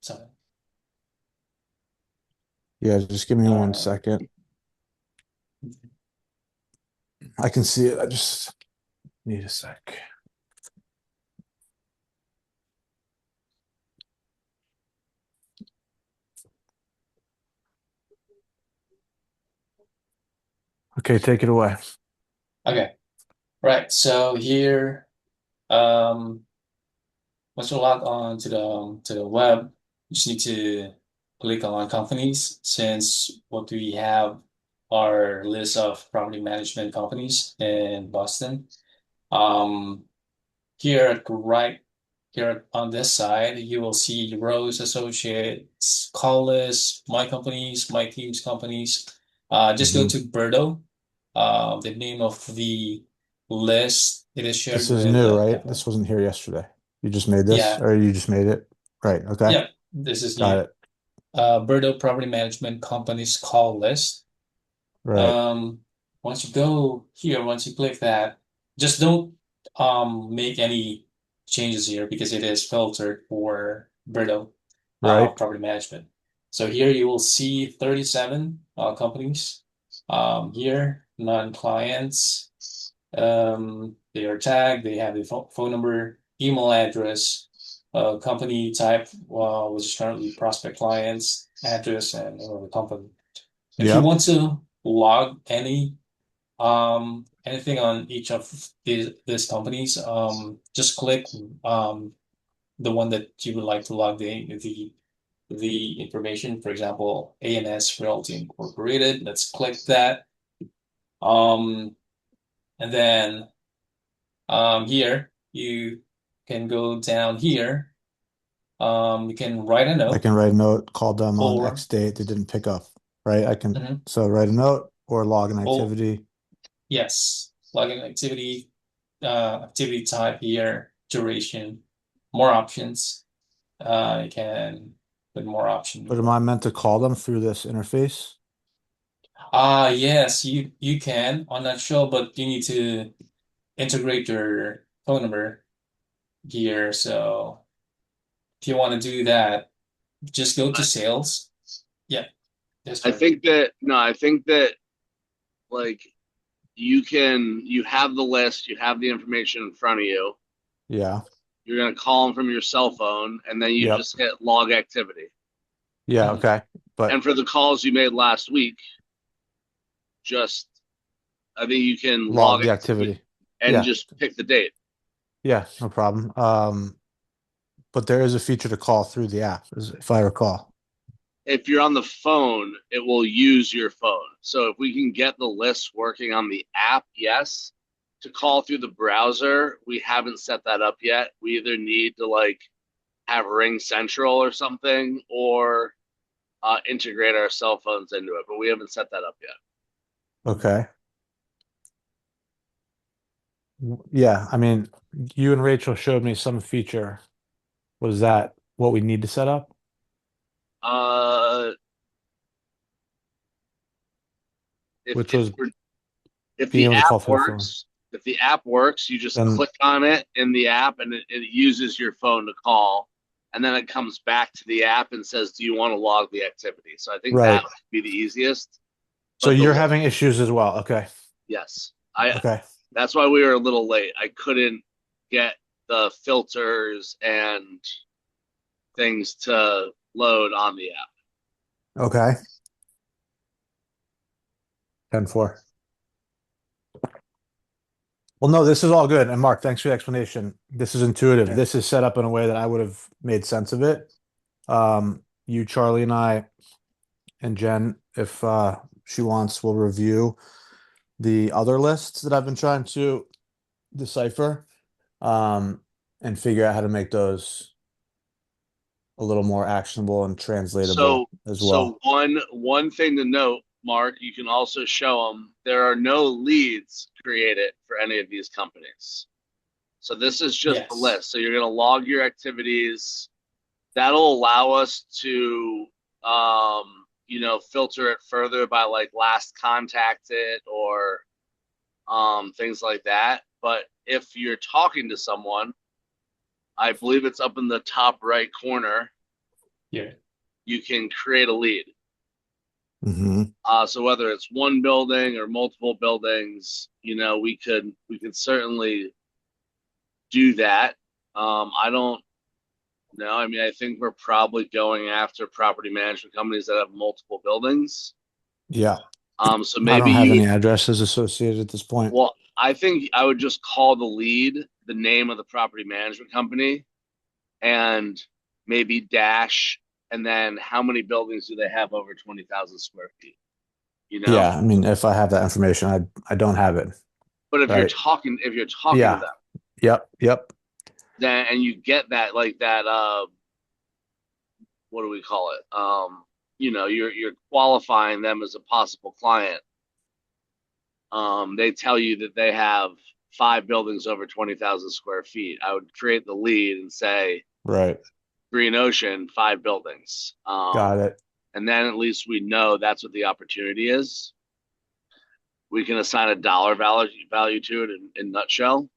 So, Yeah, just give me one uh, second. I can see it. I just need a sec. Okay, take it away. okay, right. So here, um, once you log on to the web, you just need to click on companies. Since what we have are list of property management companies in Boston. Um, here at right here on this side, you will see Rose Associates, call list, my companies, my team's companies. Just go Hmm. to Birdo. The name of the list, it is This shared is with new, right? This wasn't here yesterday. You just made this, yeah, or you just made it? Right. Okay. yeah, this is Got new. it. Birdo Property Management Companies call list. Right. Um, once you go here, once you click that, just don't make any changes here because it is filtered for Birdo Right. property management. So here you will see 37 companies. Here, non-clients. They are tagged. They have the phone number, email address, company type, which is currently prospect clients, address, and the company. If you Yep. want to log anything on each of these companies, just click the one that you would like to log the information. For example, ANS Realty Incorporated. Let's click that. Um, and then here you can go down here. You can write a I note can write a note, call them on or X date. They didn't pick up. Right. I can mhm, so write a note or log an or activity. yes, login activity, activity type here, duration, more options. You can put more option But am here. I meant to call them through this interface? Yes, you can. I'm not sure, but you need to integrate your phone number here. So if you want to do that, just go to I, sales. Yeah, that's I right. think that no, I think that like you have the list, you have the information in front of you. Yeah. You're gonna call them from your cell phone, and then you Yep. just hit log activity. Yeah. Mhm. Okay. But And for the calls you made last week, just I think you can log log the activity activity. and Yeah. just pick the date. Yeah. No problem. But there is a feature to call through the app, if I recall. If you're on the phone, it will use your phone. So if we can get the list working on the app, yes. To call through the browser, we haven't set that up yet. We either need to have Ring Central or something, or integrate our cell phones into it, but we haven't set that up yet. Okay. Yeah. I mean, you and Rachel showed me some feature. Was that what we need to set up? Uh, if Which if was we're if being the able to app call through the phone. works, if the app works, you just Then, click on it in the app, and it uses your phone to call, and then it comes back to the app and says, "Do you want to log the activity?" So I think that right. would be the easiest. So But you're having issues as well. Okay. yes, I Okay. that's why we were a little late. I couldn't get the filters and things to load on the app. Okay. 10-4. Well, no, this is all good. And Mark, thanks for the explanation. This is intuitive. Sure. This is set up in a way that I would have made sense of it. You, Charlie, and I, and Jen, if she wants, will review the other lists that I've been trying to decipher, um, and figure out how to make those a little more actionable and translatable So, as so well. one thing to note, Mark, you can also show them there are no leads created for any of these companies. So this is just the Yes. list. So you're going to log your activities. That'll allow us to, filter it further by last contacted or things like that. But if you're talking to someone, I believe it's up in the top right corner. Here. you can create a lead. Mm-hmm. So whether it's one building or multiple buildings, we could certainly do that. I don't know. I mean, I think we're probably going after property management companies that have multiple buildings. Yeah. So I maybe don't have any addresses associated at this point. well, I think I would just call the lead the name of the property management company and maybe dash, and then how many buildings do they have over 20,000 square feet? Yeah, I mean, if I have that information, I don't have it. But if you're Right. talking to Yeah. them, Yep. then and you get that like that what do we call it? You're qualifying them as a possible client. They tell you that they have 5 buildings over 20,000 square feet. I would create the lead and say Right. Green Ocean, 5 buildings. Got it. And then at least we know that's what the opportunity is. We can assign a dollar value to it in nutshell.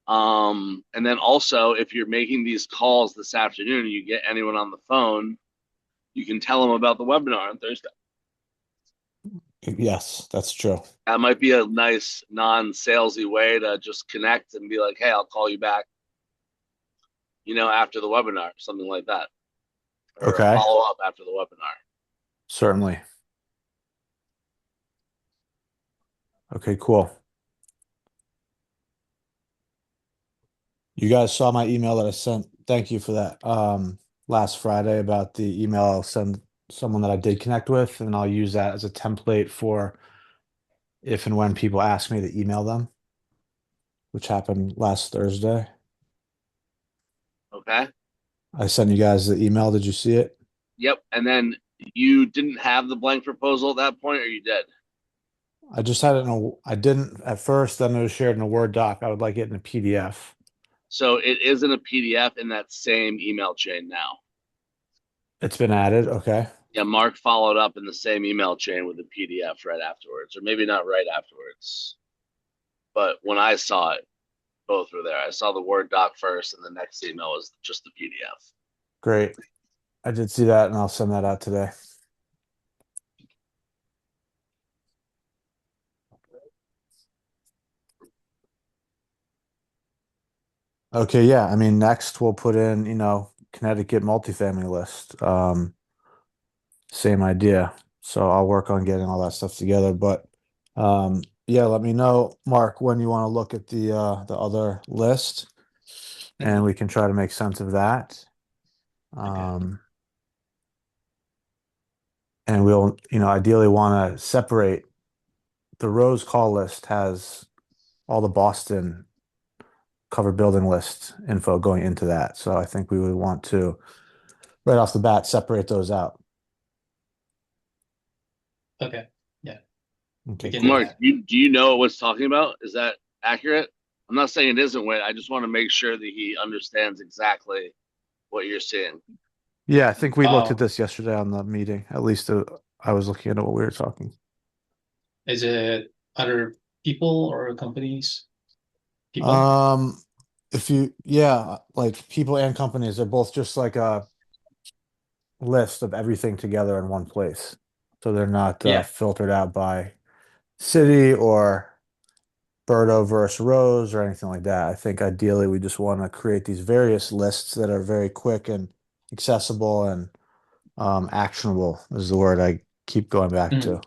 And then also, if you're making these calls this afternoon and you get anyone on the phone, you can tell them about the webinar on Thursday. Yes, that's true. That might be a nice non-salesy way to just connect and be like, hey, I'll call you back, after the webinar, something like that. Or Okay. follow up after the webinar. Certainly. Okay, cool. You guys saw my email that I sent. Thank you for that. Last Friday about the email I'll send someone that I did connect with, and I'll use that as a template for if and when people ask me to email them, which happened last Thursday. Okay. I sent you guys the email. Did you see it? Yep. And then you didn't have the blank proposal at that point, or you did? I just had it in I didn't at first, then it was shared in a Word doc. I would like it in a PDF. So it is in a PDF in that same email chain now. It's been added. Okay. Yeah, Mark followed up in the same email chain with a PDF right afterwards, or maybe not right afterwards. But when I saw it, both were there. I saw the Word doc first, and the next email was just the PDF. Great. I did see that, and I'll send that out today. Okay, yeah. I mean, next we'll put in, Connecticut multifamily list. Same idea. So I'll work on getting all that stuff together. But yeah, let me know, Mark, when you want to look at the other list, and we can try to make sense of that. And we'll, ideally want to separate the Rose call list has all the Boston covered building list info going into that. So I think we would want to, right off the bat, separate those out. Okay. Yeah. Okay, can cool. do Mark, that. do you know what it's talking about? Is that accurate? I'm not saying it isn't, Wit. I just want to make sure that he understands exactly what you're seeing. Yeah, I think we looked at Oh, this yesterday on the meeting. At least I was looking at what we were talking. is it other people or companies? People? Yeah, like people and companies, they're both just like a list of everything together in one place. So they're not Yeah. filtered out by city or Birdo versus Rose or anything like that. I think ideally we just want to create these various lists that are very quick and accessible and actionable is the word I keep going back Mhm. to.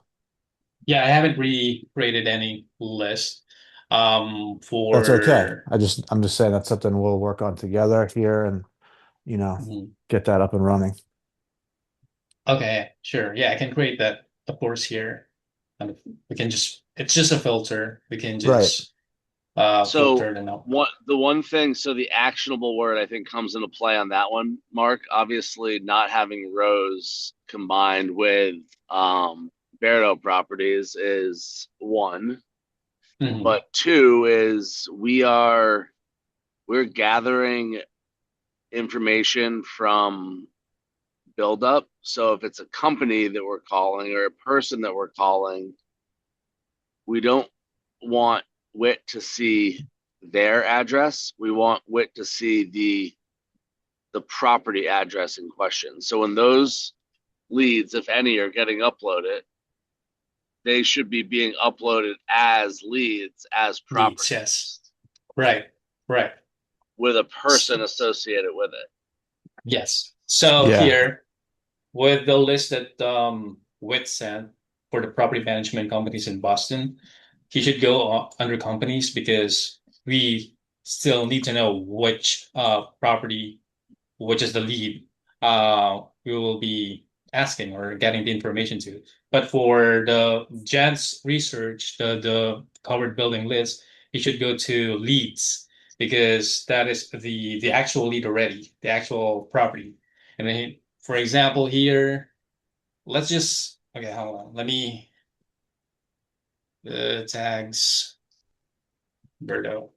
Yeah, I haven't recreated any list That's okay. for I'm just saying that's something we'll work on together here and you know Mhm. get that up and running. Okay, sure. Yeah, I can create that, of course, here. And we can just it's just a filter. We can Right. just So filter them out. the one thing, so the actionable word I think comes into play on that one, Mark. Obviously, not having Rose combined with Bardo properties is one, Mhm. but two is we're gathering information from build up. So if it's a company that we're calling or a person that we're calling, we don't want Wit to see their address. We want Wit to see the the property address in question. So when those leads, if any, are getting uploaded, they should be being uploaded as leads, as Leads, yes. properties, Right. with a person associated with it. Yes. So Yeah. here, with the list that Witt sent for the property management companies in Boston, he should go under companies because we still need to know which property, which is the lead we will be asking or getting the information to. But for the Jan's research, the covered building list, he should go to leads because that is the actual lead already, the actual property. And then, for example, here, let's just okay, hold on. Let me tags Berto.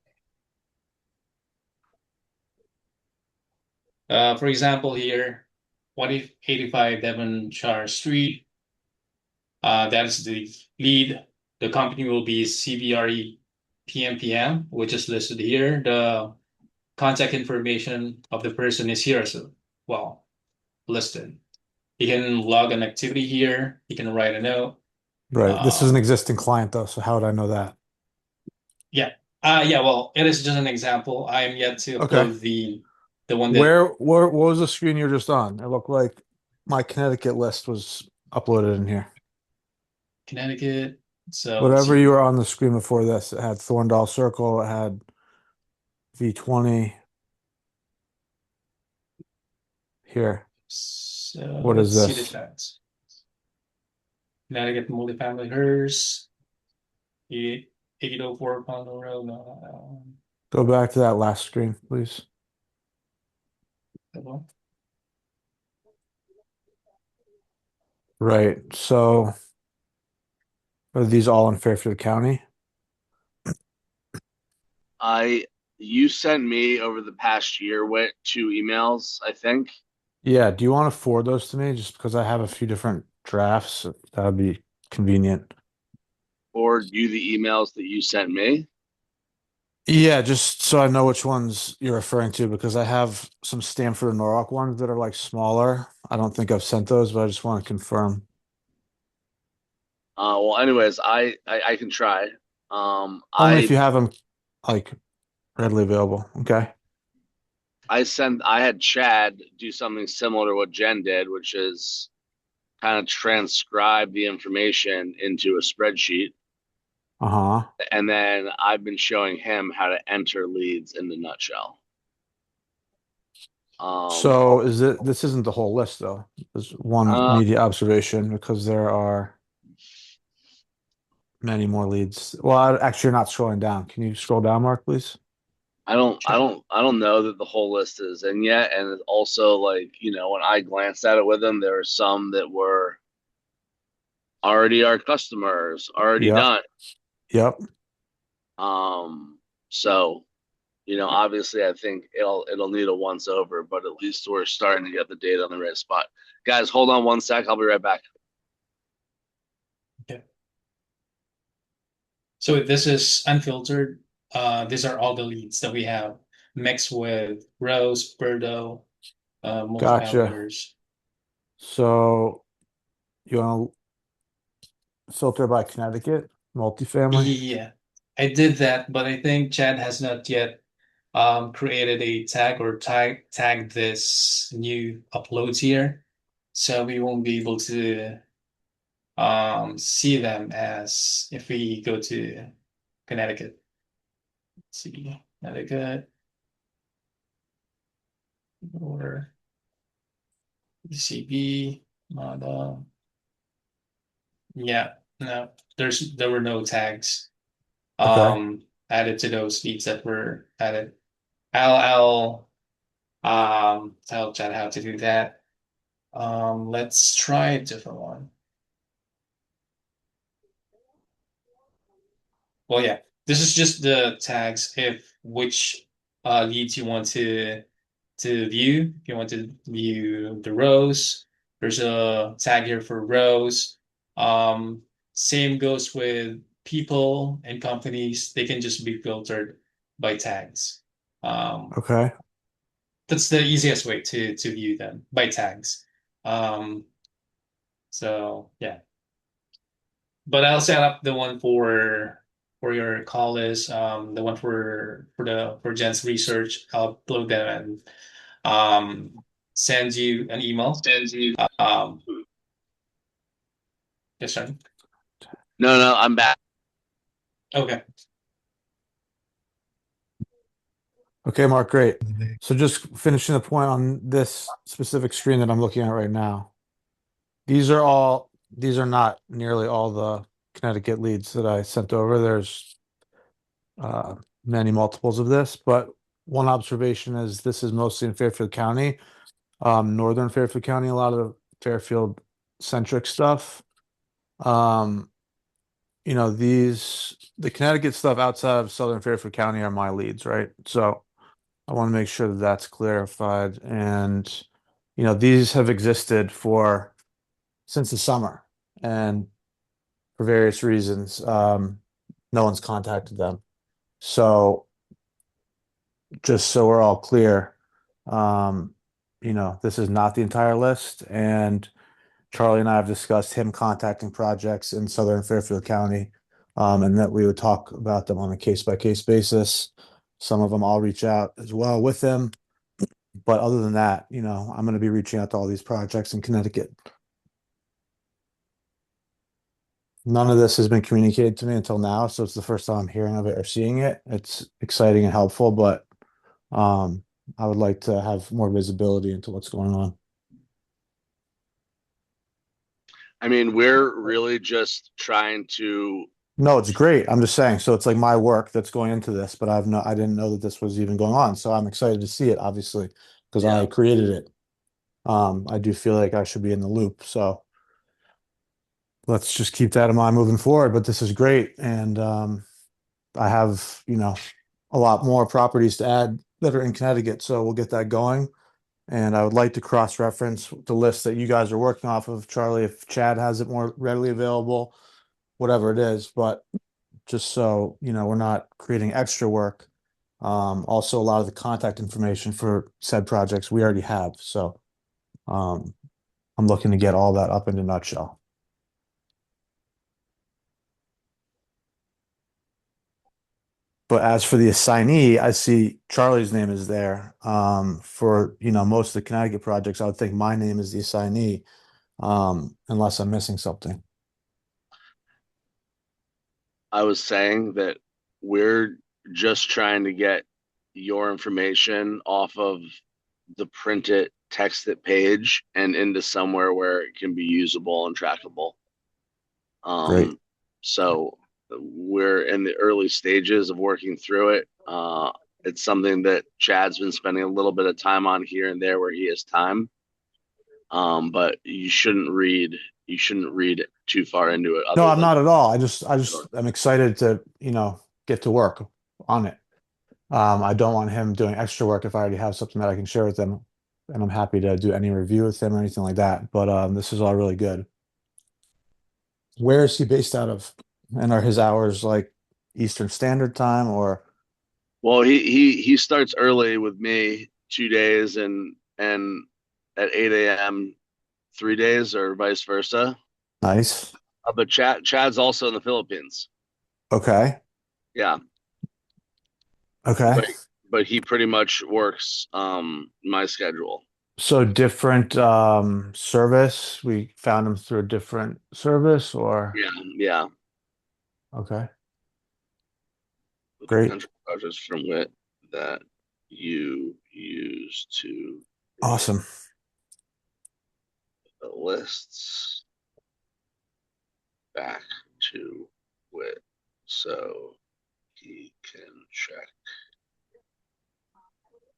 For example, here, 185 Devonshire Street. That is the lead. The company will be CBRE PMPM, which is listed here. The contact information of the person is here as well, listed. You can log an activity here. You can write a note. Right. This is an Um, existing client though, so how would I know that? yeah. Yeah, well, it is just an example. I am yet to Okay. upload the one that Where what was the screen you were just on? It looked like my Connecticut list was uploaded in here. Connecticut. So let's Whatever see. you were on the screen before this, it had Thorndale Circle, it had V20 here. So What is let's see the this? tags. Connecticut multifamily HERS. 804 Pondo Road. No, Go back to that last screen, please. that one. Right. So are these all in Fairfield County? You sent me over the past year with 2 emails, I think. Yeah. Do you want to forward those to me? Just because I have a few different drafts, that would be convenient. Or you the emails that you sent me. Yeah, just so I know which ones you're referring to, because I have some Stanford and Norwalk ones that are like smaller. I don't think I've sent those, but I just want to confirm. Well, anyways, I can try. Only if you have them like readily available. Okay. I had Chad do something similar to what Jen did, which is kind of transcribe the information into a spreadsheet. Uh-huh. And then I've been showing him how to enter leads in the nutshell. So this isn't the whole list though. There's one uh, immediate observation because there are many more leads. Well, actually, you're not scrolling down. Can you scroll down, Mark, please? Sure. I don't know that the whole list is in yet. And also, like, when I glanced at it with him, there were some that were already our customers, already Yep. done. Yep. So, obviously I think it'll need a once over, but at least we're starting to get the data on the right spot. Guys, hold on one sec. I'll be right back. Okay. So this is unfiltered. These are all the leads that we have mixed with Rose, Birdo, Gotcha. multifamilies. So you want to filter by Connecticut, multifamily? Yeah, I did that, but I think Chad has not yet created a tag or tagged this new uploads here. So we won't be able to see them as if we go to Connecticut. Let's see, Connecticut or ECB model. Yeah, no, there were no tags Okay. added to those leads that were added. I'll tell Chad how to do that. Let's try a different one. Well, yeah, this is just the tags if which leads you want to view. If you want to view the rows, there's a tag here for rows. Same goes with people and companies. They can just be filtered by tags. Um, Okay. that's the easiest way to view them by tags. So yeah. But I'll set up the one for your call list, the one for Jen's research. I'll upload them and send you an email. Yes, sir. No, I'm back. Okay. Okay, Mark, great. So just finishing the point on this specific screen that I'm looking at right now. These are not nearly all the Connecticut leads that I sent over. There's many multiples of this, but one observation is this is mostly in Fairfield County, northern Fairfield County, a lot of Fairfield centric stuff. You know, the Connecticut stuff outside of southern Fairfield County are my leads, right? So I want to make sure that that's clarified. And, you know, these have existed since the summer, and for various reasons, no one's contacted them. So just so we're all clear, you know, this is not the entire list. And Charlie and I have discussed him contacting projects in southern Fairfield County, and that we would talk about them on a case-by-case basis. Some of them I'll reach out as well with him. But other than that, you know, I'm going to be reaching out to all these projects in Connecticut. None of this has been communicated to me until now, so it's the first time I'm hearing of it or seeing it. It's exciting and helpful, but I would like to have more visibility into what's going on. I mean, we're really just trying to. No, it's great. I'm just saying. So it's like my work that's going into this, but I didn't know that this was even going on. So I'm excited to see it, obviously, because I created it. I do feel like I should be in the loop. So let's just keep that in mind moving forward. But this is great. And I have, you know, a lot more properties to add that are in Connecticut. So we'll get that going. And I would like to cross-reference the list that you guys are working off of, Charlie, if Chad has it more readily available, whatever it is. But just so, you know, we're not creating extra work. Also, a lot of the contact information for said projects we already have. So I'm looking to get all that up in a nutshell. But as for the assignee, I see Charlie's name is there. For, you know, most of the Connecticut projects, I would think my name is the assignee, unless I'm missing something. I was saying that we're just trying to get your information off of the print it, text it page and into somewhere where it can be usable and trackable. Great. So we're in the early stages of working through it. It's something that Chad's been spending a little bit of time on here and there where he has time. But you shouldn't read too far into it. No, I'm not at all. I'm excited to, you know, get to work on it. I don't want him doing extra work if I already have something that I can share with him, and I'm happy to do any review with him or anything like that. But this is all really good. Where is he based out of? And are his hours like Eastern Standard Time or? Well, he starts early with me 2 days and at 8 a.m. 3 days or vice versa. Nice. But Chad's also in the Philippines. Okay. Yeah. Okay. But he pretty much works my schedule. So different service. We found him through a different service or? Yeah. Okay. Great. Potential projects from WIT that you use to Awesome. the lists back to WIT so he can check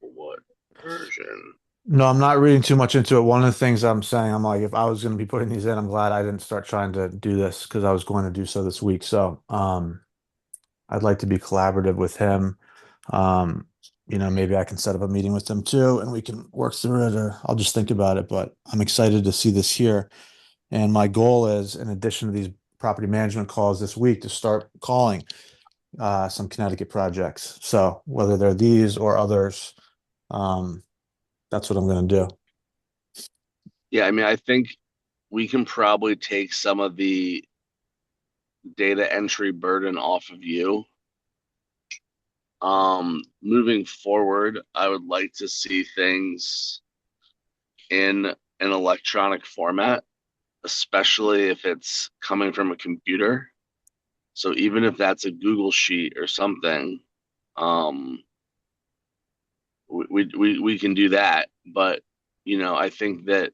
what version. No, I'm not reading too much into it. One of the things I'm saying, I'm like, if I was going to be putting these in, I'm glad I didn't start trying to do this because I was going to do so this week. So, I'd like to be collaborative with him. You know, maybe I can set up a meeting with him too, and we can work through it, or I'll just think about it. But I'm excited to see this here. And my goal is, in addition to these property management calls this week, to start calling some Connecticut projects. So whether they're these or others, That's what I'm going to do. Yeah, I mean, I think we can probably take some of the data entry burden off of you. Moving forward, I would like to see things in an electronic format, especially if it's coming from a computer. So even if that's a Google Sheet or something, um, we can do that. But I think that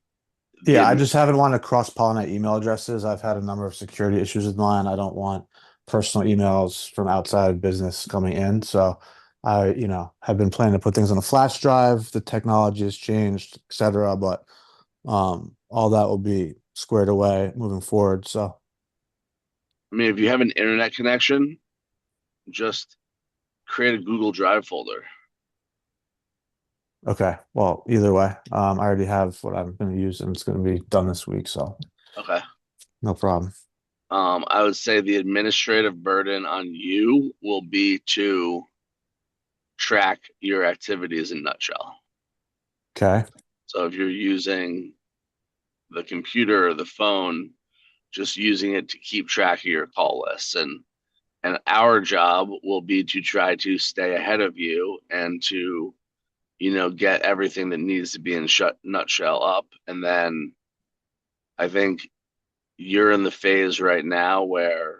Yeah, I the just haven't wanted to cross-pollinate email addresses. I've had a number of security issues with mine. I don't want personal emails from outside of business coming in. So I, have been planning to put things on a flash drive. The technology has changed, et cetera, but all that will be squared away moving forward. So I mean, if you have an internet connection, just create a Google Drive folder. okay, well, either way, I already have what I'm going to use, and it's going to be done this week, so Okay. no problem. I would say the administrative burden on you will be to track your activities in nutshell. Okay. So if you're using the computer or the phone, just using it to keep track of your call lists. And our job will be to try to stay ahead of you and to, get everything that needs to be in nutshell up. And then I think you're in the phase right now where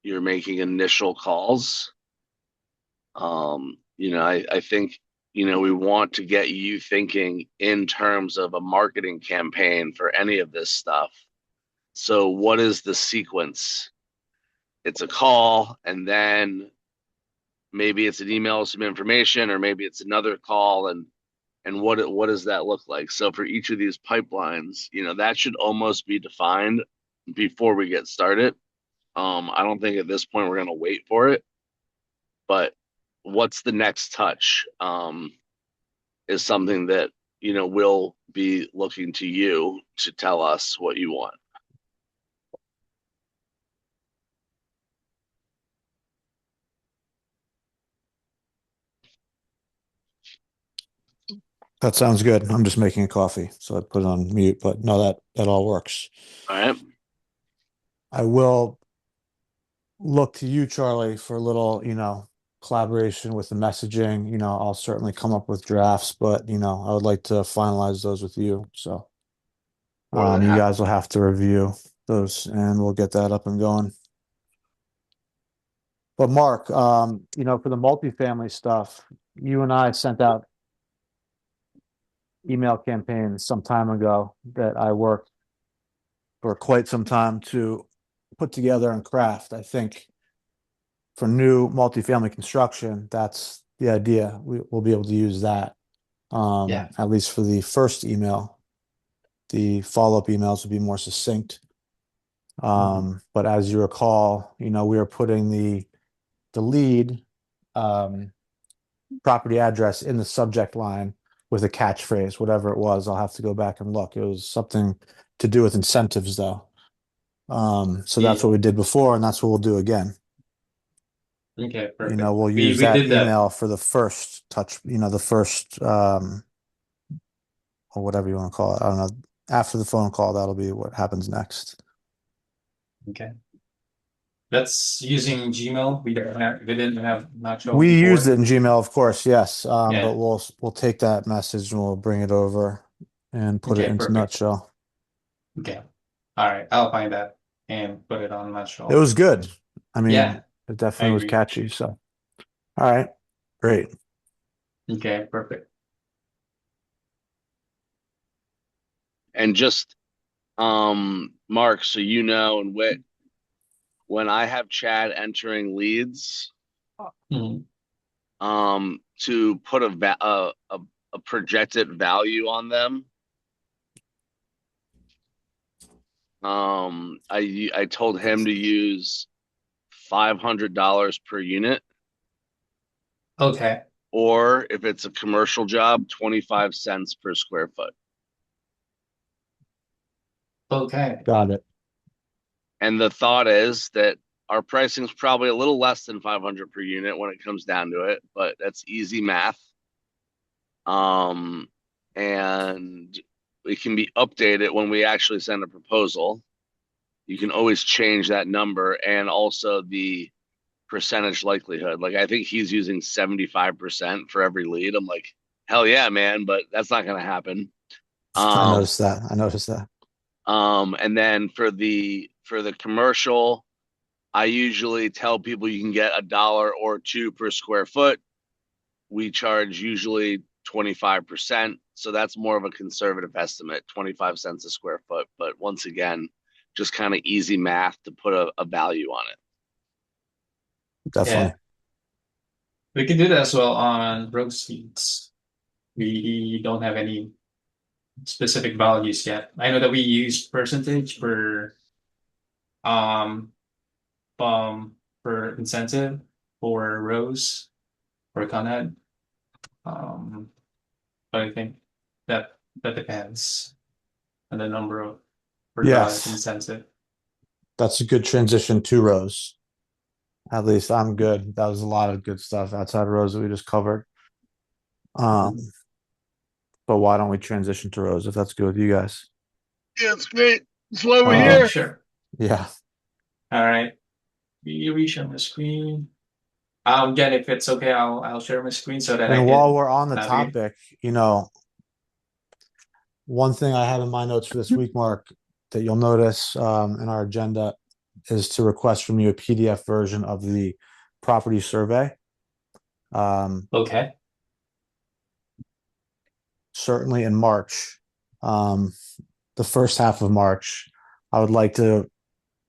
you're making initial calls. I think, we want to get you thinking in terms of a marketing campaign for any of this stuff. So what is the sequence? It's a call, and then maybe it's an email with some information, or maybe it's another call, and what does that look like? So for each of these pipelines, that should almost be defined before we get started. I don't think at this point we're going to wait for it, but what's the next touch is something that we'll be looking to you to tell us what you want. That sounds good. I'm just making a coffee, so I put it on mute, but no, that all works. All right. I will look to you, Charlie, for a little, collaboration with the messaging. I'll certainly come up with drafts, but I would like to finalize those with you. So More than you happy. guys will have to review those and we'll get that up and going. But Mark, for the multifamily stuff, you and I sent out email campaigns some time ago that I worked for quite some time to put together and craft. I think for new multifamily construction, that's the idea. We'll be able to use that. Yeah. At least for the first email. The follow-up emails will be more succinct. But as you recall, we are putting the lead property address in the subject line with a catchphrase, whatever it was. I'll have to go back and look. It was something to do with incentives, though. So that's Yeah. what we did before, and that's what we'll do again. Okay, perfect. We'll We use we that did that. email for the first touch, the first or whatever you want to call it. I don't know. After the phone call, that'll be what happens next. Okay. That's using Gmail. We didn't have Nacho We before. used it in Gmail, of course, yes. Yeah. But we'll take that message and we'll bring it over and put it Okay, into perfect. Nutshell. Okay. All right. I'll find that and put it on Nutshell. It was good. I mean, Yeah, it I definitely was agree. catchy. So, all right, great. Okay, perfect. And just Mark, so and Whit, when I have Chad entering leads, Mhm. to put a projected value on them. I told him to use $500 per unit, Okay. or if it's a commercial job, 25 cents per square foot. Okay. Got it. And the thought is that Our pricing's probably a little less than 500 per unit when it comes down to it, but that's easy math. And it can be updated when we actually send a proposal. You can always change that number and also the percentage likelihood. Like I think he's using 75% for every lead. I'm like, hell yeah, man, but that's not going to happen. I noticed that. I noticed that. And then for the commercial, I usually tell people you can get $1 or $2 per square foot. We charge usually 25%. So that's more of a conservative estimate, 25 cents a square foot. But once again, just kind of easy math to put a value on it. Definitely. Yeah. We can do that as well on rose feeds. We don't have any specific values yet. I know that we use percentage um for incentive for rose or Conad. But I think that depends on the number of for Yes. the incentive. That's a good transition to Rose. At least I'm good. That was a lot of good stuff outside of Rose that we just covered. But why don't we transition to Rose if that's good with you guys? Yeah, it's great. That's why we're Yeah, here. sure. Yeah. All right. We share my screen. Again, if it's okay, I'll share my screen so that I And can while we're on the navigate. topic, one thing I have in my notes for this week, Mark, that you'll notice in our agenda is to request from you a PDF version of the property survey. Okay. Certainly in March, the first half of March, I would like to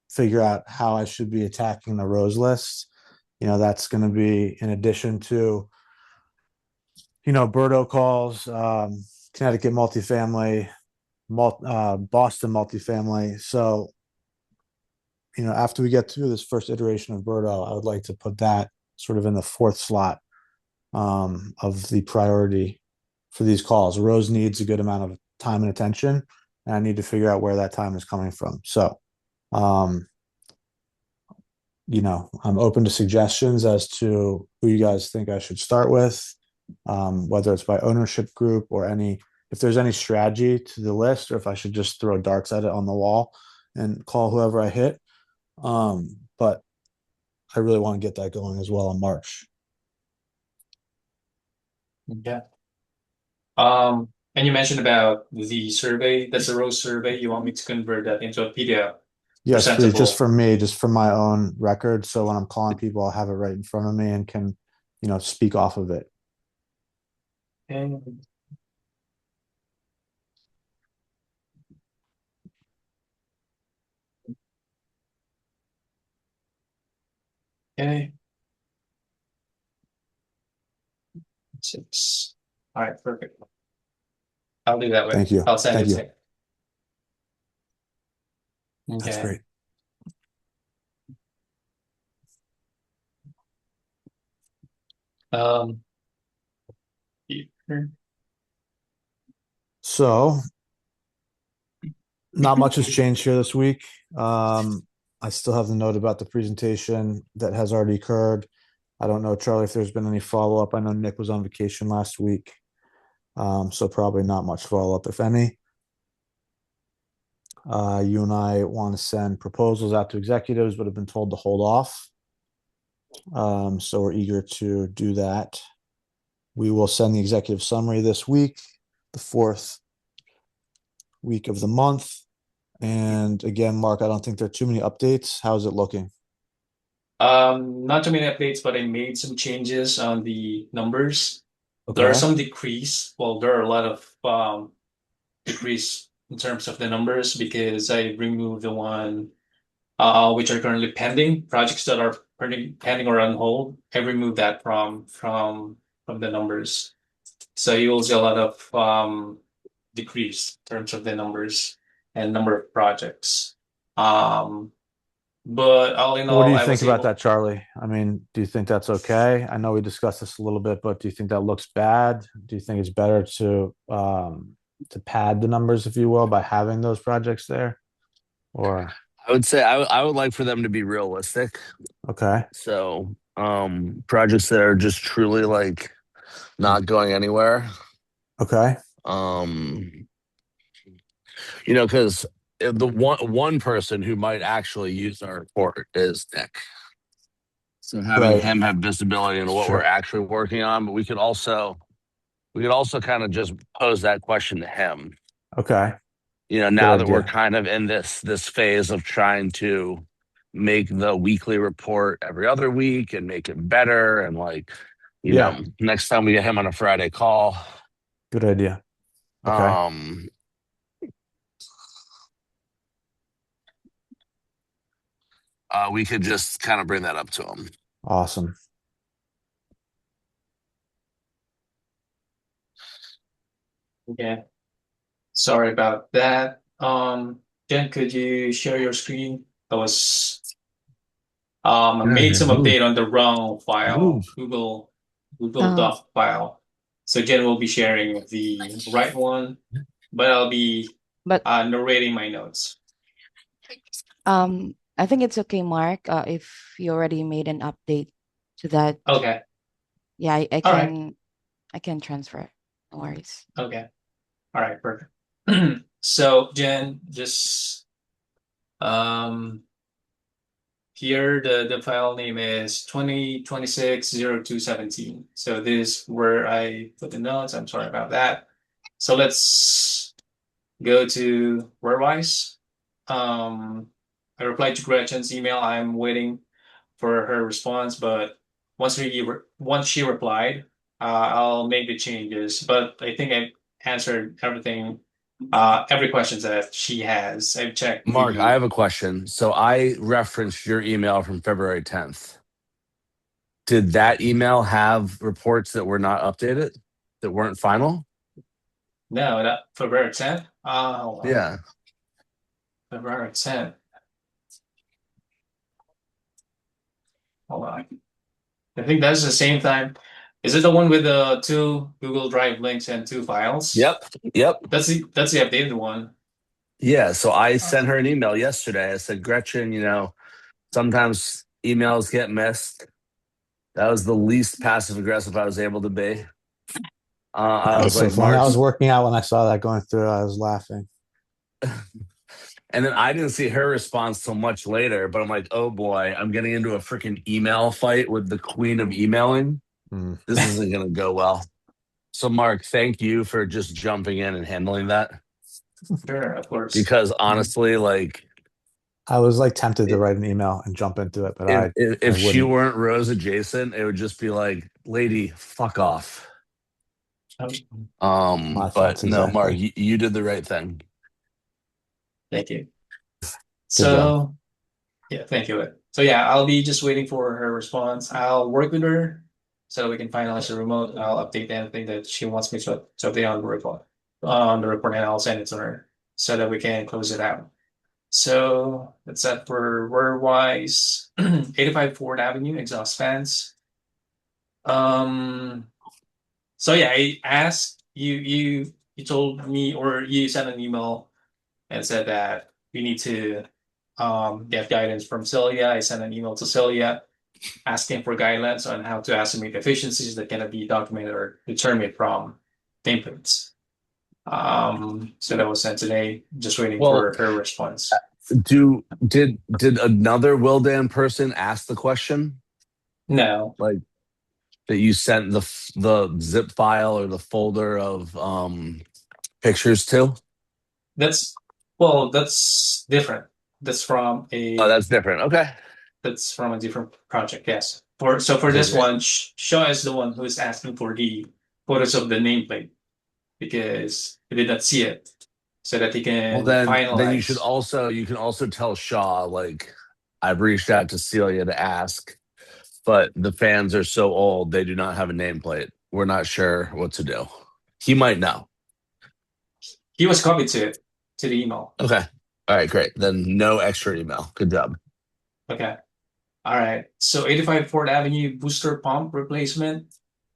figure out how I should be attacking the Rose list. That's going to be in addition to, Berto calls, Connecticut multifamily, Boston multifamily. So, after we get through this first iteration of Berto, I would like to put that sort of in the fourth slot of the priority for these calls. Rose needs a good amount of time and attention, and I need to figure out where that time is coming from. So, I'm open to suggestions as to who you guys think I should start with, whether it's by ownership group or if there's any strategy to the list, or if I should just throw darts at it on the wall and call whoever I hit. But I really want to get that going as well in March. Yeah. And you mentioned about the survey. That's a Rose survey. You want me to convert that into a PDF? Yes, please, Presentable. just for me, just for my own record. So when I'm calling people, I'll have it right in front of me and can, speak off of it. Okay. Okay. 6. All right, perfect. I'll do that way. Thank you. I'll send Thank it you. to you. That's Okay. great. Here. So not much has changed here this week. I still have the note about the presentation that has already occurred. I don't know, Charlie, if there's been any follow-up. I know Nick was on vacation last week. So probably not much follow-up, if any. You and I want to send proposals out to executives, but have been told to hold off. So we're eager to do that. We will send the executive summary this week, the 4th week of the month. And again, Mark, I don't think there are too many updates. How's it looking? Not too many updates, but I made some changes on the numbers. There are Okay. some decrease. Well, there are a lot of decrease in terms of the numbers because I removed the one which are currently pending, projects that are pending or on hold. I removed that from the numbers. So you will see a lot of decrease in terms of the numbers and number of projects. But all in all, What do you I think was about able. that, Charlie? I mean, do you think that's okay? I know we discussed this a little bit, but do you think that looks bad? Do you think it's better to pad the numbers, if you will, by having those projects there? Or I would say I would like for them to be realistic. Okay. So, projects that are just truly like not going anywhere. Okay. Um, because the one person who might actually use our report is Nick. So having Right. him have visibility into what we're Sure. actually working on, but we could also kind of just pose that question to him. Okay. Good Now that we're idea. kind of in this phase of trying to make the weekly report every other week and make it better, and like, Yeah. next time we get him on a Friday call, Good idea. Okay. um, we could just kind of bring that up to him. Awesome. Okay. Sorry about that. Jen, could you share your screen? I Yeah, made man, some move, update on the wrong file, move. Google Uh, Doc file. So Jen will be sharing the right one, but I'll be but narrating my notes. I think it's okay, Mark. If you already made an update to that, Okay. yeah, I All right. can transfer. No worries. Okay. All right. Perfect. So Jen, just um here the file name is 20260217. So this is where I put the notes. I'm sorry about that. So let's go to Wordwise. I replied to Gretchen's email. I'm waiting for her response, but once she replied, I'll make the changes. But I think I've answered everything, every question that she has. I've checked Mark, I the have a question. So I referenced your email from February 10th. Did that email have reports that were not updated, that weren't final? no, that February 10th. Hold on. Yeah. February 10th. Hold on. I think that's the same time. Is it the one with the two Google Drive links and two files? Yep. Yep. That's the updated one. Yeah. So I Uh, sent her an email yesterday. I said, Gretchen, sometimes emails get missed. That was the least passive aggressive I was able to be. I That was was so like, funny. I was Mark's, working out when I saw that going through. I was laughing. and then I didn't see her response till much later, but I'm like, oh boy, I'm getting into a freaking email fight with the queen of emailing. Mm. This isn't going to go well. So, Mark, thank you for just jumping in and handling that. Sure, of course. Because honestly, like, I was like tempted to i- write an email and jump into it, but if, if I if she wouldn't. weren't Rose adjacent, it would just be like, lady, fuck off. My But thoughts no, Mark, exactly. you did the right thing. Thank you. Good job. So, yeah, thank you. So, yeah, I'll be just waiting for her response. I'll work with her so we can finalize the remote. I'll update anything that she wants me to update on the report, and I'll send it to her so that we can close it out. So, that's that for Wordwise. 85 Ford Avenue, exhaust fans. Um, so yeah, I asked you told me, or you sent an email and said that we need to get guidance from Celia. I sent an email to Celia asking for guidelines on how to estimate efficiencies that cannot be documented or determined from templates. So that was sent today. Just waiting Well, for her response. did another Wildan person ask the question? No, Like that you sent the zip file or the folder of pictures to? that's that's different. That's from Oh, a that's different. Okay. that's from a different project. Yes. For Okay, this great. one, Shaw is the one who is asking for the photos of the nameplate because he did not see it, so that he Well, can then finalize. you can also tell Shaw, like, I've reached out to Celia to ask, but the fans are so old they do not have a nameplate. We're not sure what to do. He might know. He was copied to the email. Okay. All right, great. Then no extra email. Good job. Okay. All right. So 85 Ford Avenue booster pump replacement.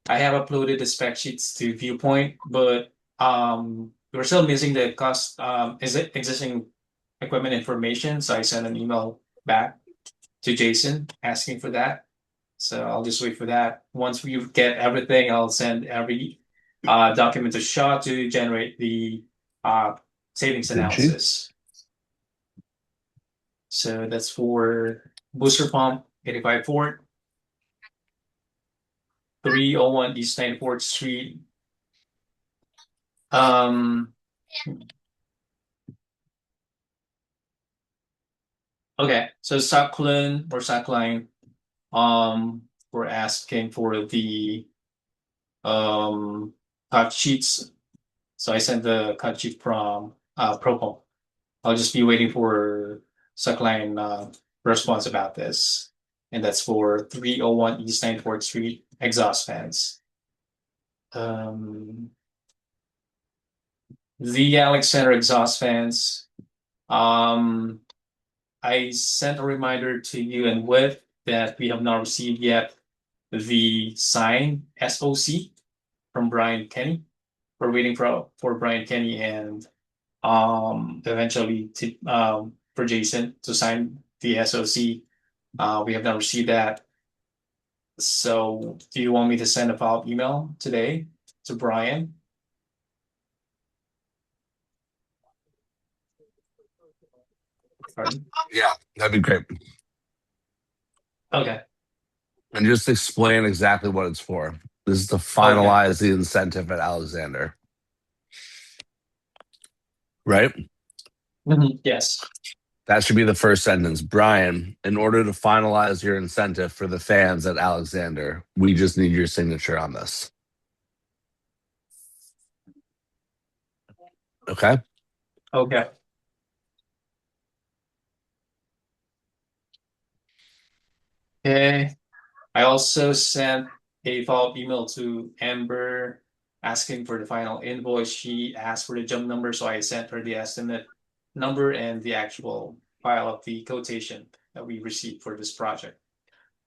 I have uploaded the spec sheets to Viewpoint, but we're still missing the cost is it existing equipment information. So I sent an email back to Jason asking for that. So I'll just wait for that. Once we get everything, I'll send every document to Shaw to generate the savings analysis. So that's for booster pump 85 Fort, 301 East 94th Street. Okay, so Sackline, we're asking for the cut sheets. So I sent the cut sheet from Propom. I'll just be waiting for Sackline response about this. And that's for 301 East 94th Street exhaust fans. The Alexander exhaust fans. I sent a reminder to you and Whit that we have not received yet the signed SOC from Brian Kenny. We're waiting for Brian Kenny and eventually to for Jason to sign the SOC. We have not received that. So do you want me to send a follow-up email today to Brian? Pardon? Yeah, that'd be great. Okay. And just explain exactly what it's for. This is to Okay. finalize the incentive at Alexander. Right? Yes. That should be the first sentence. Brian, in order to finalize your incentive for the fans at Alexander, we just need your signature on this. Okay? Okay. Okay. I also sent a follow-up email to Amber asking for the final invoice. She asked for the jump number, so I sent her the estimate number and the actual file of the quotation that we received for this project.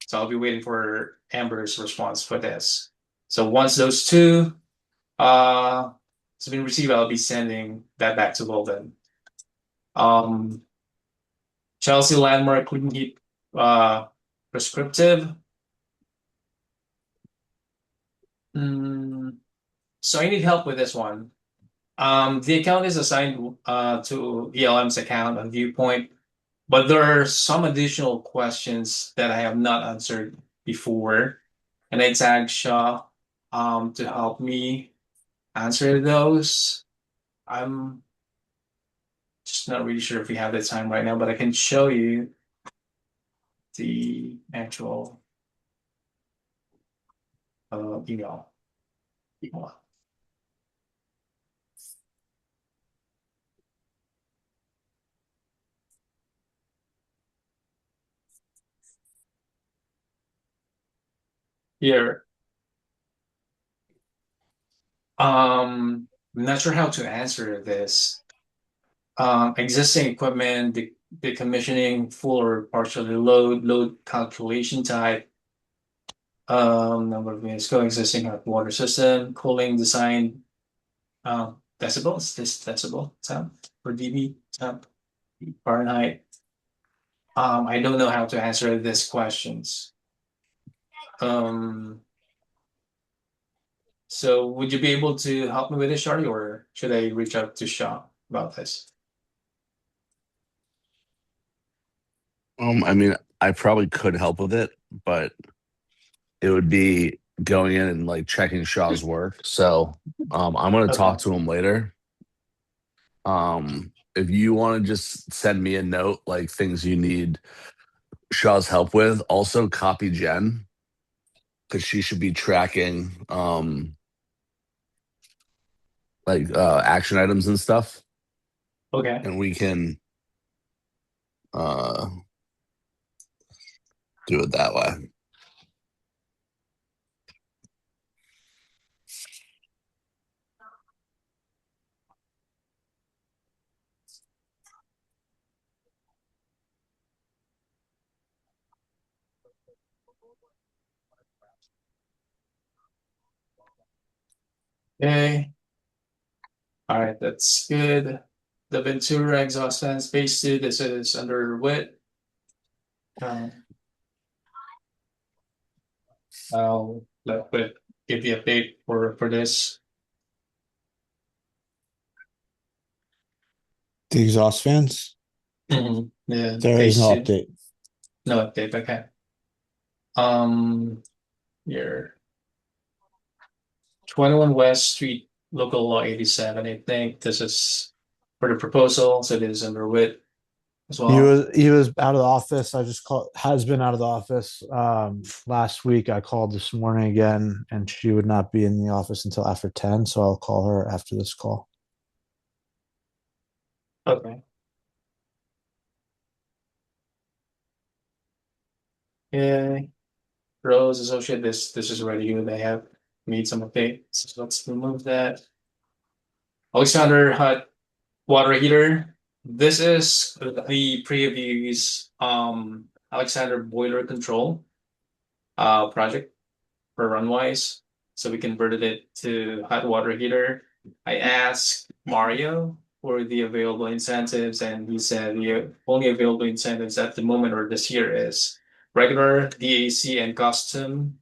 So I'll be waiting for Amber's response for this. So once those two has been received, I'll be sending that back to Golden. Chelsea Landmark Clean Heat prescriptive. So I need help with this one. The account is assigned to ELM's account on Viewpoint, but there are some additional questions that I have not answered before, and I tagged Shaw to help me answer those. I'm just not really sure if we have the time right now, but I can show you the actual email. Here. I'm not sure how to answer this. Existing equipment, decommissioning, full or partially load calculation type, number of units, coexisting hot water system, cooling design, decibels, this decibel temp or dB temp, Fahrenheit. I don't know how to answer these questions. So would you be able to help me with this, Shari, or should I reach out to Shaw about this? I mean, I probably could help with it, but it would be going in and like checking Shaw's work. So I'm gonna talk to him later. If you want to just send me a note, like things you need Shaw's help with, also copy Jen because she should be tracking like action items and stuff. Okay. And we can do it that way. Okay. All right, that's good. the Ventura exhaust fans phase 2, this is under WIT. I'll let WIT give the update for this. The exhaust fans? Yeah, There is phase no 2. update. No update, okay. Here. 21 West Street, local law 87. I think this is for the proposal, so it is under WIT as well. He was out of the office. I just called has been out of the office. Last week I called this morning again, and she would not be in the office until after 10, so I'll call her after this call. Okay. Yeah. Rose Associate, this is already you. They have made some updates. So let's remove that. Alexander Hut water heater. This is the previous Alexander boiler control project for Runwise. So we converted it to hot water heater. I asked Mario for the available incentives, and he said the only available incentives at the moment or this year is regular, DAC, and custom,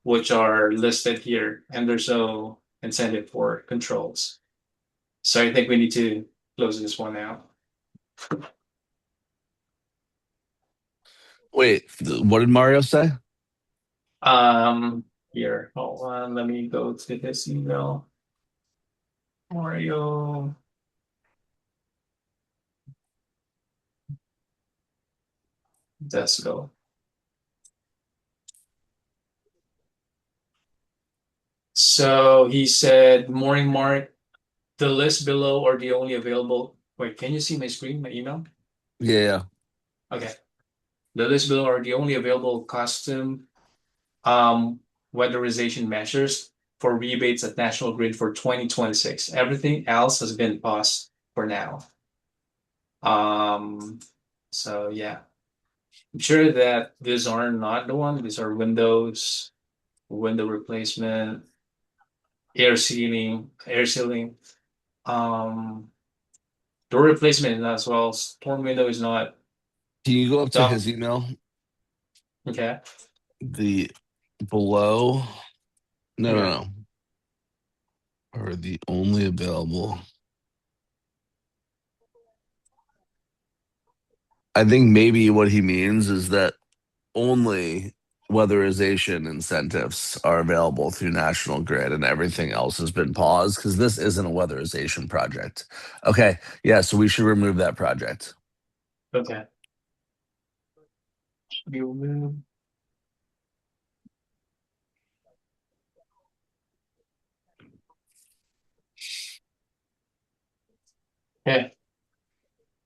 which are listed here, and there's no incentive for controls. So I think we need to close this one out. Wait, what did Mario say? Here, hold on, let me go to his email. Mario. Let's go. So he said, morning, Mark. The list below are the only available. Wait, can you see my screen, my email? Yeah. Okay. The list below are the only available custom um, weatherization measures for rebates at National Grid for 2026. Everything else has been paused for now. So yeah, I'm sure that these are not the one. These are windows, window replacement, air sealing, um, door replacement as well. Storm window is not Can you go up to done. his email? Okay. The below. No, Okay. no, no. Are the only available. I think maybe what he means is that only weatherization incentives are available through National Grid and everything else has been paused because this isn't a weatherization project. Okay. Yeah. So we should remove that project. Okay. You move. Okay.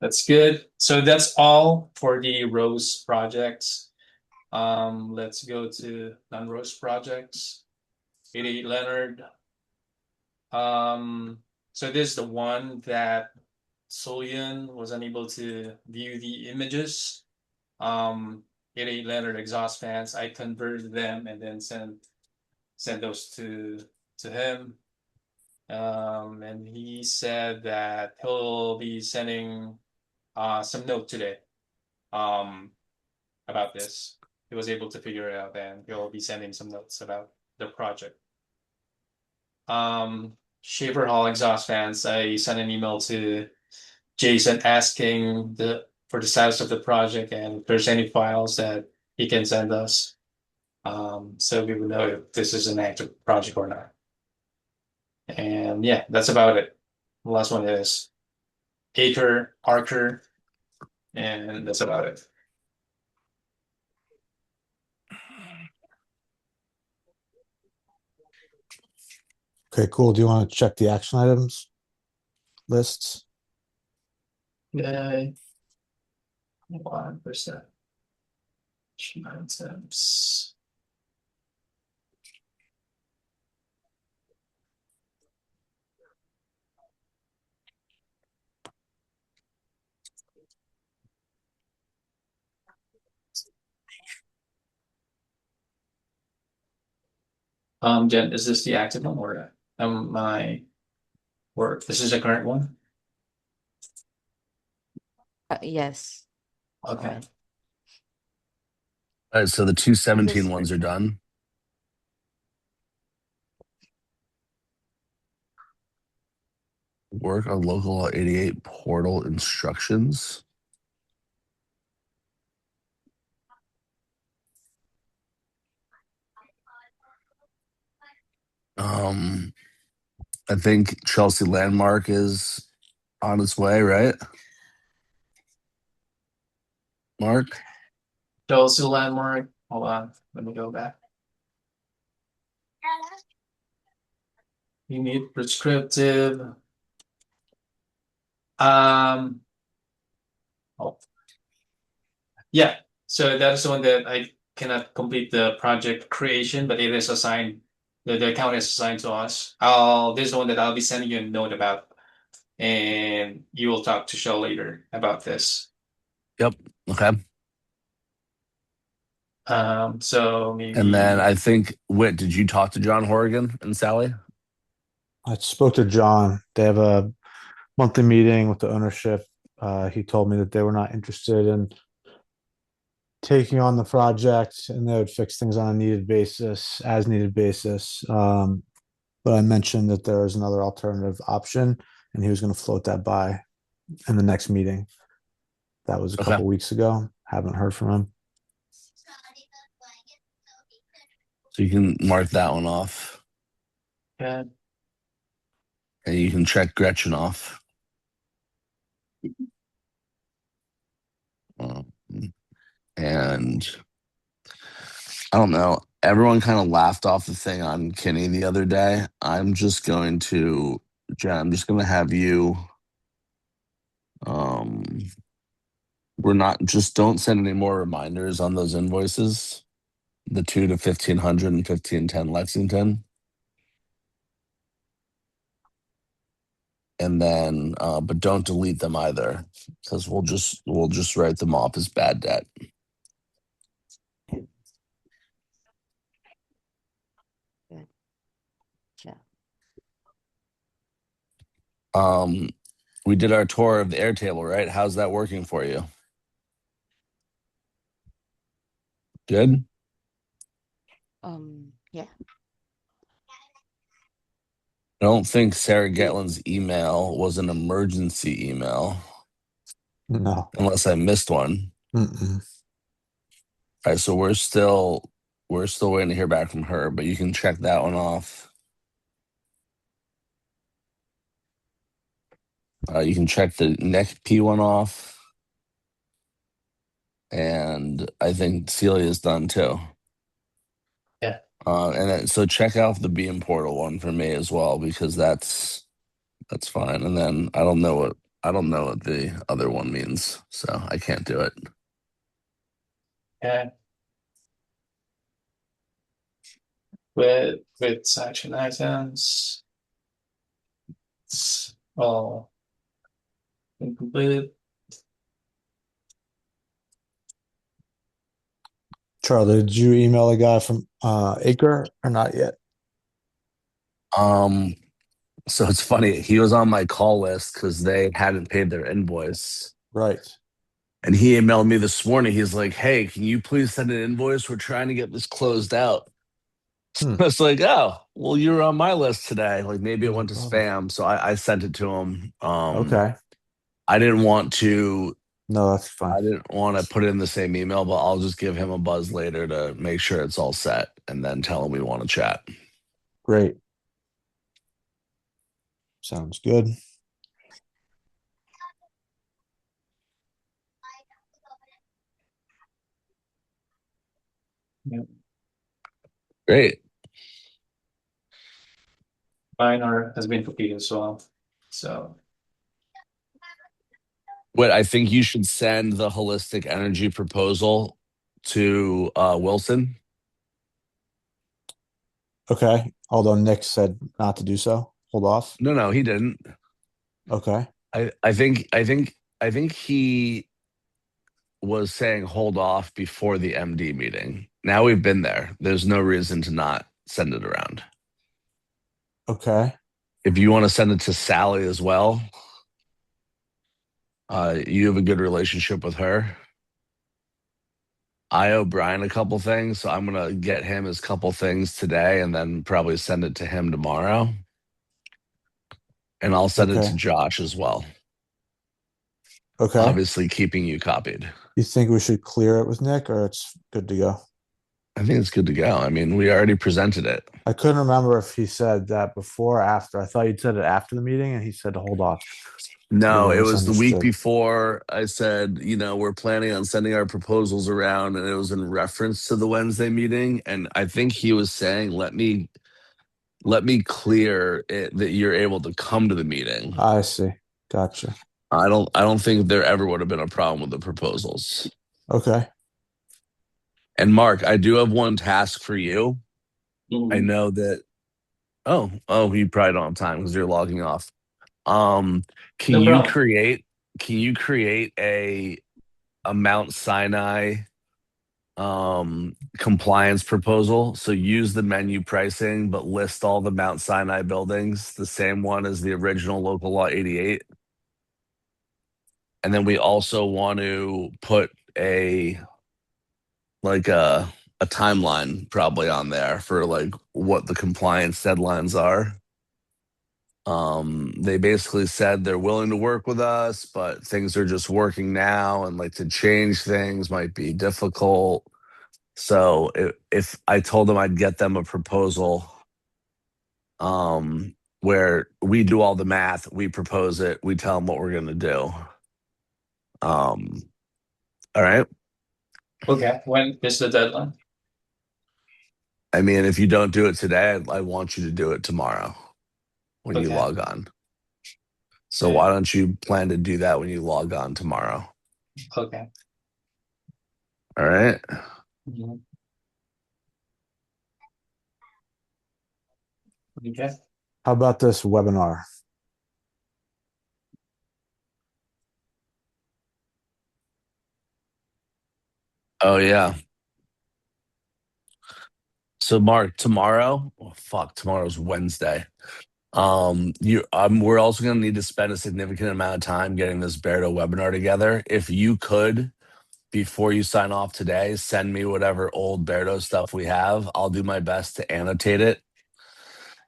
That's good. So that's all for the Rose projects. Let's go to non-Rose projects. 88 Leonard. So this is the one that Solian was unable to view the images. 88 Leonard exhaust fans. I converted them and then sent those to him. And he said that he'll be sending some note today about this. He was able to figure it out, and he'll be sending some notes about the project. Shaver Hall exhaust fans. I sent an email to Jason asking for the status of the project and if there's any files that he can send us. So we would know if this is an active project or not. And yeah, that's about it. The last one is Archer, and that's about it. Okay, cool. Do you want to check the action items lists? Yay. 1%. Items. Jen, is this the active one or my work? This is the current one? Yes. Okay. Alright. All right, so the 217 Because ones are done. Work on local law 88 portal instructions. I think Chelsea Landmark is on its way, right? Mark? Chelsea Landmark. Hold on. Let me go back. You need prescriptive. Oh, yeah. So that is the one that I cannot complete the project creation, but it is assigned. The account is assigned to us. This is the one that I'll be sending you a note about, and you will talk to Shell later about this. Yep. Okay. So And then maybe I think, Whit, did you talk to John Horrigan and Sally? I spoke to John. They have a monthly meeting with the ownership. He told me that they were not interested in taking on the project and they would fix things on a needed basis, as needed basis. But I mentioned that there was another alternative option and he was going to float that by in the next meeting. That was a Okay. couple weeks ago. Haven't heard from him. So you can mark that one off. yeah. And you can check Gretchen off. Um, and I don't know. Everyone kind of laughed off the thing on Kinney the other day. I'm just going to, Jen, I'm just going to have you. We're not, just don't send any more reminders on those invoices. The 2 to 1500 and 1510 Lexington. And then, but don't delete them either, because we'll just write them off as bad debt. Yeah. We did our tour of the Airtable, right? How's that working for you? Good. Yeah. I don't think Sarah Getlin's email was an emergency email, No. unless I missed one. Mm-mm. All right, so we're still waiting to hear back from her, but you can check that one off. You can check the next P one off, and I think Celia's done too. Yeah. And then, so check out the Beam Portal one for me as well, because that's fine. And then I don't know what the other one means, so I can't do it. Yeah. With action items. It's all completed. Charlie, did you email the guy from Acre or not yet? So it's funny, he was on my call list because they hadn't paid their invoice. Right. And he emailed me this morning. He's like, "Hey, can you please send an invoice? We're trying to get this closed out." Hmm. I was like, "Oh, well, you were on my list today. Like maybe it No went to problem. spam." So I sent it to him. Okay. I didn't want to No, that's fine. put it in the same email, but I'll just give him a buzz later to make sure it's all set and then tell him we want to chat. Great. Sounds good. Yeah. Great. Mine has been completed as well. So What I think you should send the holistic energy proposal to Wilson. Okay. Although Nick said not to do so. Hold off. No, he didn't. Okay. I think he was saying hold off before the MD meeting. Now we've been there. There's no reason to not send it around. Okay. If you want to send it to Sally as well. You have a good relationship with her. I owe Brian a couple things, so I'm gonna get him his couple things today and then probably send it to him tomorrow. And I'll send it Okay. to Josh as well. Okay. Obviously keeping you copied. You think we should clear it with Nick, or it's good to go? I think it's good to go. I mean, we already presented it. I couldn't remember if he said that before or after. I thought you said it after the meeting, and he said to hold off. No, Maybe I it was the week misunderstood. before. I said, we're planning on sending our proposals around, and it was in reference to the Wednesday meeting. And I think he was saying, let me clear it that you're able to come to the meeting. I see. Gotcha. I don't think there ever would have been a problem with the proposals. Okay. And Mark, I do have one task for you. I know that. Oh, you probably don't have time because you're logging off. Can No you problem. create a Mount Sinai compliance proposal? So use the menu pricing, but list all the Mount Sinai buildings, the same one as the original local law 88. And then we also want to put a timeline probably on there for like what the compliance deadlines are. They basically said they're willing to work with us, but things are just working now, and like to change things might be difficult. So if I told them I'd get them a proposal, where we do all the math, we propose it, we tell them what we're going to do. All right. Okay. When is the deadline? I mean, if you don't do it today, I want you to do it tomorrow when you Okay. log on. So why don't you plan to do that when you log on tomorrow? Okay. All right. Mhm. Okay. How about this webinar? Oh yeah. So Mark, tomorrow, tomorrow's Wednesday. We're also going to need to spend a significant amount of time getting this Berto webinar together. If you could, before you sign off today, send me whatever old Berto stuff we have. I'll do my best to annotate it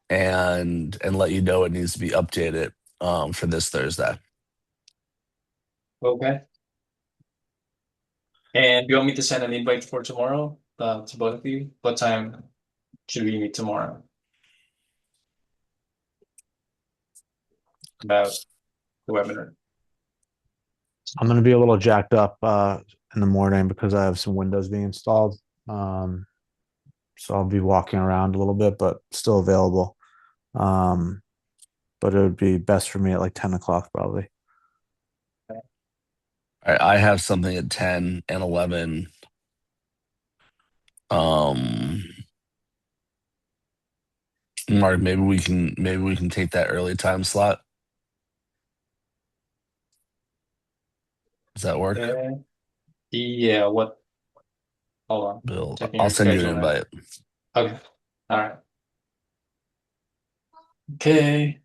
and let you know it needs to be updated for this Thursday. Okay. And do you want me to send an invite for tomorrow to both of you? What time should we meet tomorrow? About the webinar. I'm going to be a little jacked up in the morning because I have some windows being installed. So I'll be walking around a little bit, but still available. But it would be best for me at like 10 o'clock probably. All right, I have something at 10 and 11. Mark, maybe we can take that early time slot. Does that work? Yeah, what? Hold on. Bill, Checking I'll your send you an schedule now. invite. Okay. All right. Okay.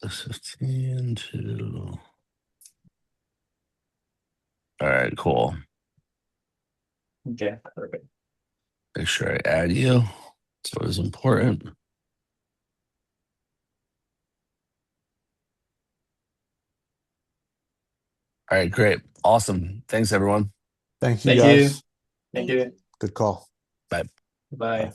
15 to. All right, cool. Okay, perfect. Make sure I add you. That's what is important. All right, great. Awesome. Thanks, everyone. Thank you Thank guys. you. Thank you. Good call. Bye. Bye.